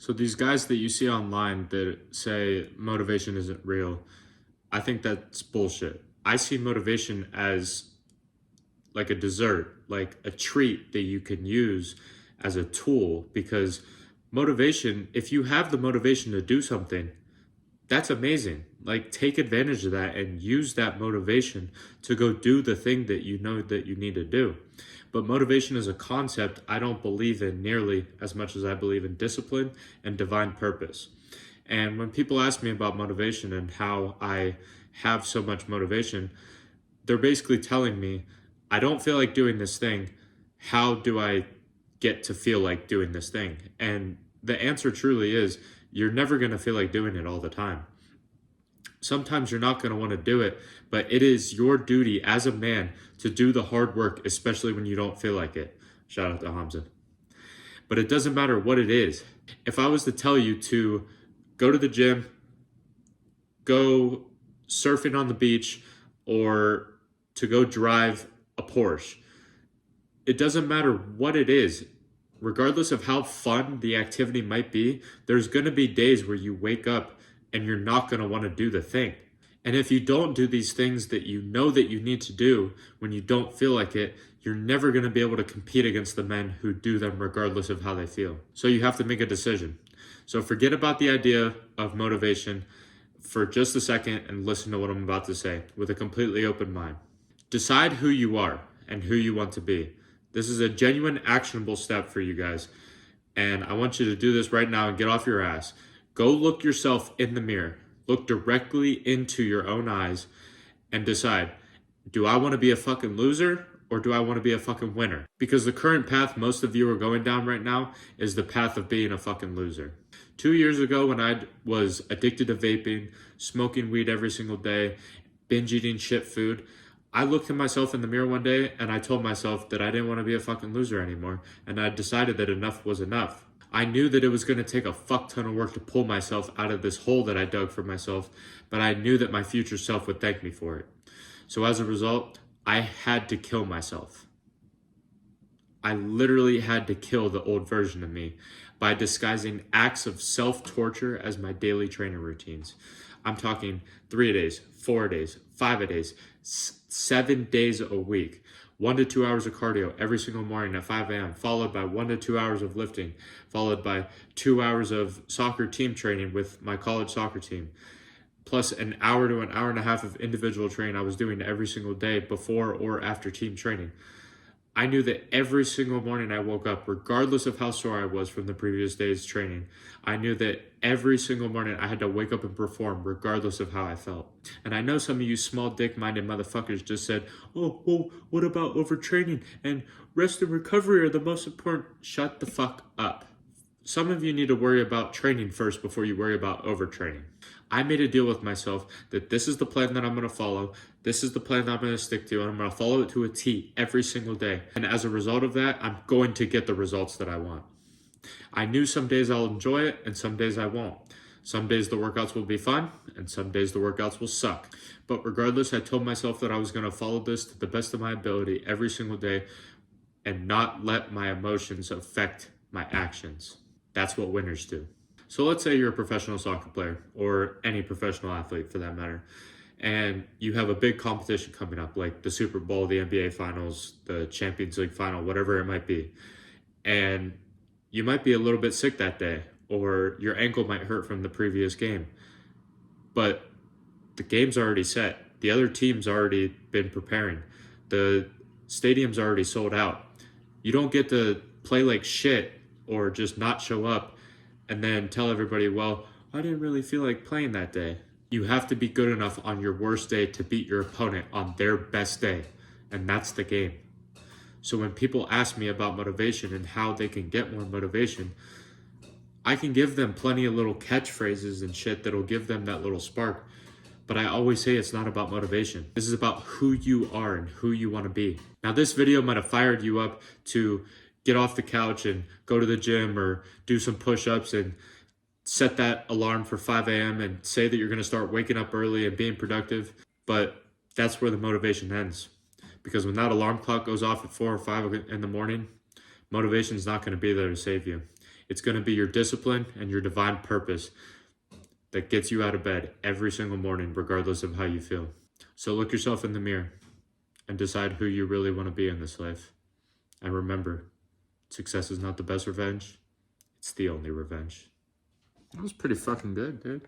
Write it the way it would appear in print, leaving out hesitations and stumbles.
So these guys that you see online that say motivation isn't real, I think that's bullshit. I see motivation as like a dessert, like a treat that you can use as a tool because motivation, if you have the motivation to do something, that's amazing. Like take advantage of that and use that motivation to go do the thing that you know that you need to do. But motivation as a concept, I don't believe in nearly as much as I believe in discipline and divine purpose. And when people ask me about motivation and how I have so much motivation, they're basically telling me, I don't feel like doing this thing. How do I get to feel like doing this thing? And the answer truly is you're never going to feel like doing it all the time. Sometimes you're not going to want to do it, but it is your duty as a man to do the hard work, especially when you don't feel like it. Shout out to Hamza. But it doesn't matter what it is. If I was to tell you to go to the gym, go surfing on the beach, or to go drive a Porsche, it doesn't matter what it is. Regardless of how fun the activity might be, there's going to be days where you wake up and you're not going to want to do the thing. And if you don't do these things that you know that you need to do when you don't feel like it, you're never going to be able to compete against the men who do them regardless of how they feel. So you have to make a decision. So forget about the idea of motivation for just a second and listen to what I'm about to say with a completely open mind. Decide who you are and who you want to be. This is a genuine actionable step for you guys. And I want you to do this right now and get off your ass. Go look yourself in the mirror. Look directly into your own eyes and decide, do I want to be a fucking loser or do I want to be a fucking winner? Because the current path most of you are going down right now is the path of being a fucking loser. 2 years ago when I was addicted to vaping, smoking weed every single day, binge eating shit food, I looked at myself in the mirror one day and I told myself that I didn't want to be a fucking loser anymore. And I decided that enough was enough. I knew that it was going to take a fuck ton of work to pull myself out of this hole that I dug for myself, but I knew that my future self would thank me for it. So as a result, I had to kill myself. I literally had to kill the old version of me by disguising acts of self-torture as my daily training routines. I'm talking 3 days, 4 days, 5 days, 7 days a week. 1 to 2 hours of cardio every single morning at 5 a.m., followed by 1 to 2 hours of lifting, followed by 2 hours of soccer team training with my college soccer team, plus an hour to an hour and a half of individual training I was doing every single day before or after team training. I knew that every single morning I woke up, regardless of how sore I was from the previous day's training, I knew that every single morning I had to wake up and perform regardless of how I felt. And I know some of you small dick-minded motherfuckers just said, oh, well, what about overtraining? And rest and recovery are the most important. Shut the fuck up. Some of you need to worry about training first before you worry about overtraining. I made a deal with myself that this is the plan that I'm going to follow. This is the plan that I'm going to stick to, and I'm going to follow it to a T every single day. And as a result of that, I'm going to get the results that I want. I knew some days I'll enjoy it and some days I won't. Some days the workouts will be fun and some days the workouts will suck. But regardless, I told myself that I was going to follow this to the best of my ability every single day and not let my emotions affect my actions. That's what winners do. So let's say you're a professional soccer player or any professional athlete for that matter, and you have a big competition coming up like the Super Bowl, the NBA Finals, the Champions League Final, whatever it might be. And you might be a little bit sick that day or your ankle might hurt from the previous game. But the game's already set. The other team's already been preparing. The stadium's already sold out. You don't get to play like shit or just not show up and then tell everybody, well, I didn't really feel like playing that day. You have to be good enough on your worst day to beat your opponent on their best day. And that's the game. So when people ask me about motivation and how they can get more motivation, I can give them plenty of little catchphrases and shit that'll give them that little spark. But I always say it's not about motivation. This is about who you are and who you want to be. Now this video might have fired you up to get off the couch and go to the gym or do some push-ups and set that alarm for 5 a.m. and say that you're going to start waking up early and being productive. But that's where the motivation ends. Because when that alarm clock goes off at 4 or 5 in the morning, motivation is not going to be there to save you. It's going to be your discipline and your divine purpose that gets you out of bed every single morning, regardless of how you feel. So look yourself in the mirror and decide who you really want to be in this life. And remember, success is not the best revenge, it's the only revenge. That was pretty fucking good, dude.